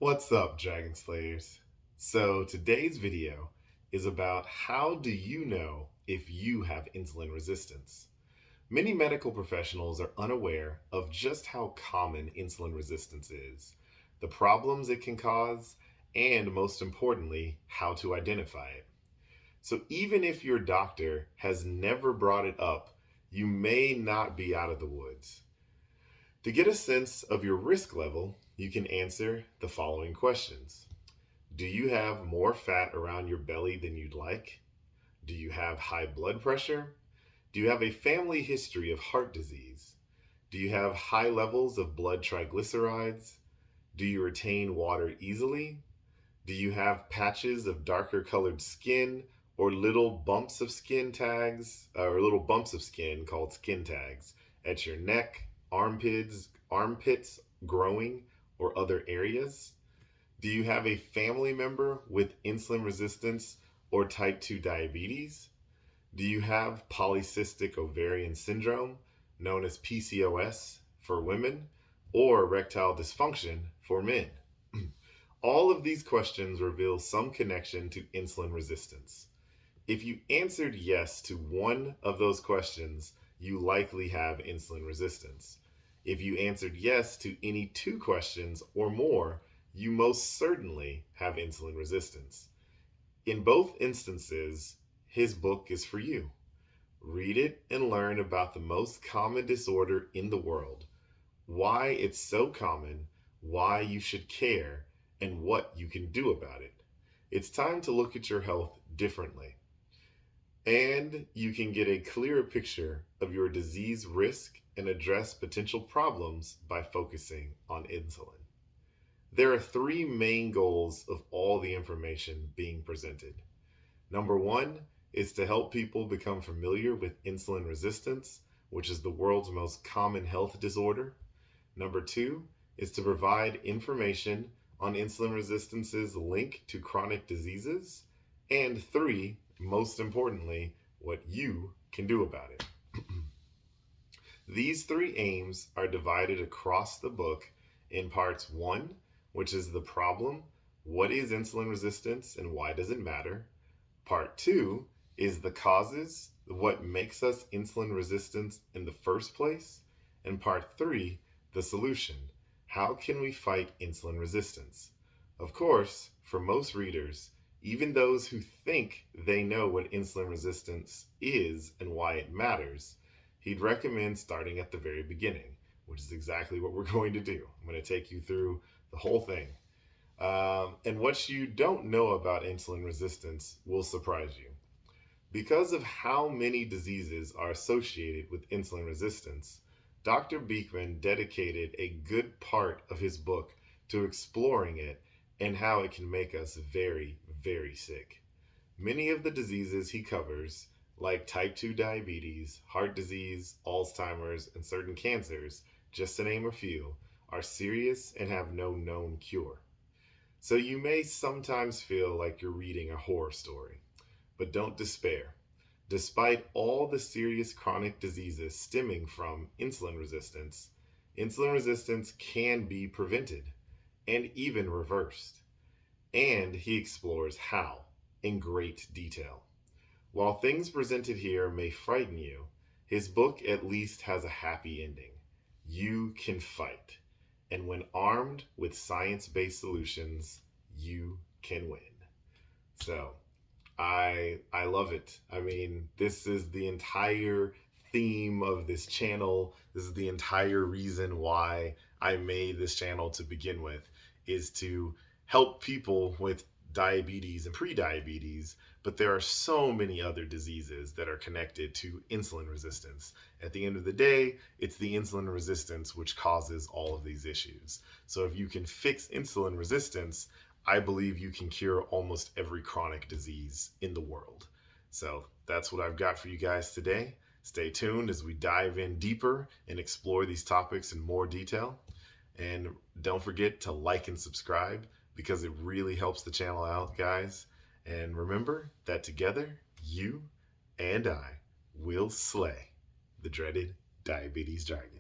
What's up, Dragon Slayers? So today's video is about how do you know if you have insulin resistance? Many medical professionals are unaware of just how common insulin resistance is, the problems it can cause, and most importantly, how to identify it. So even if your doctor has never brought it up, you may not be out of the woods. To get a sense of your risk level, you can answer the following questions. Do you have more fat around your belly than you'd like? Do you have high blood pressure? Do you have a family history of heart disease? Do you have high levels of blood triglycerides? Do you retain water easily? Do you have patches of darker colored skin or little bumps of skin called skin tags at your neck, armpits growing or other areas? Do you have a family member with insulin resistance or type 2 diabetes? Do you have polycystic ovarian syndrome, known as PCOS for women, or erectile dysfunction for men? All of these questions reveal some connection to insulin resistance. If you answered yes to one of those questions, you likely have insulin resistance. If you answered yes to any two questions or more, you most certainly have insulin resistance. In both instances, his book is for you. Read it and learn about the most common disorder in the world, why it's so common, why you should care, and what you can do about it. It's time to look at your health differently. And you can get a clearer picture of your disease risk and address potential problems by focusing on insulin. There are three main goals of all the information being presented. Number one is to help people become familiar with insulin resistance, which is the world's most common health disorder. Number two is to provide information on insulin resistance's link to chronic diseases. And three, most importantly, what you can do about it. These three aims are divided across the book in parts one, which is the problem, what is insulin resistance and why does it matter? Part two is the causes, what makes us insulin resistant in the first place? And part three, the solution, how can we fight insulin resistance? Of course, for most readers, even those who think they know what insulin resistance is and why it matters, he'd recommend starting at the very beginning, which is exactly what we're going to do. I'm going to take you through the whole thing. And what you don't know about insulin resistance will surprise you. Because of how many diseases are associated with insulin resistance, Dr. Beekman dedicated a good part of his book to exploring it and how it can make us very, very sick. Many of the diseases he covers, like type 2 diabetes, heart disease, Alzheimer's, and certain cancers, just to name a few, are serious and have no known cure. So you may sometimes feel like you're reading a horror story, but don't despair. Despite all the serious chronic diseases stemming from insulin resistance can be prevented and even reversed. And he explores how in great detail. While things presented here may frighten you, his book at least has a happy ending. You can fight. And when armed with science-based solutions, you can win. So, I love it. I mean, this is the entire theme of this channel. This is the entire reason why I made this channel to begin with, is to help people with diabetes and pre-diabetes, but there are so many other diseases that are connected to insulin resistance. At the end of the day, it's the insulin resistance which causes all of these issues. So if you can fix insulin resistance, I believe you can cure almost every chronic disease in the world. So that's what I've got for you guys today. Stay tuned as we dive in deeper and explore these topics in more detail. And don't forget to like and subscribe because it really helps the channel out, guys. And remember that together, you and I will slay the dreaded diabetes dragon.